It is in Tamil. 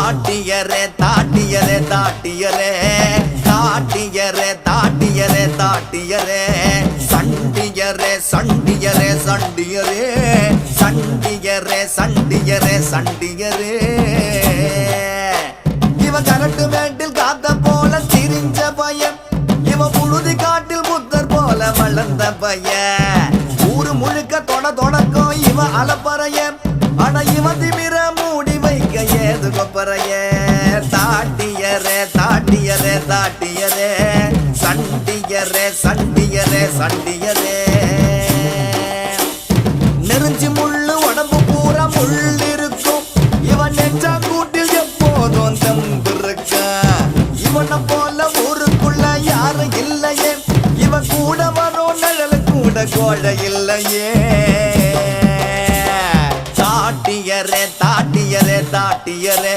தாட்டியரே தாட்டியரே தாட்டியரே தாட்டியரே தாட்டியரே தாட்டியரே சண்டியரே சண்டியரே சண்டியரே சண்டியரே சண்டியரே சண்டியரே இவ கரட்டு மேட்டில் காத்த போல திரிஞ்ச பையன் இவ புழுதி காட்டில் புத்தர் போல வளர்ந்த பையன் ஊரு முழுக்க தொடக்கம் இவ அலப்பறைய ஆனா இவ திமிர மூடி வைக்க ஏது கொப்பறைய தாட்டியரே தாட்டியரே தாட்டியரே சண்டியரே சண்டியரே சண்டியரே நெருஞ்சி முள்ளு உடம்பு பூரா முள் இருக்கும் இவன் நெஞ்சா கூட்டில் எப்போதும் தம்பு இருக்க இவனை போல ஊருக்குள்ள யாரும் இல்லையே இவன் கூட வரும் நிழல் கூட கோழை இல்லையே தாட்டியரே தாட்டியரே தாட்டியரே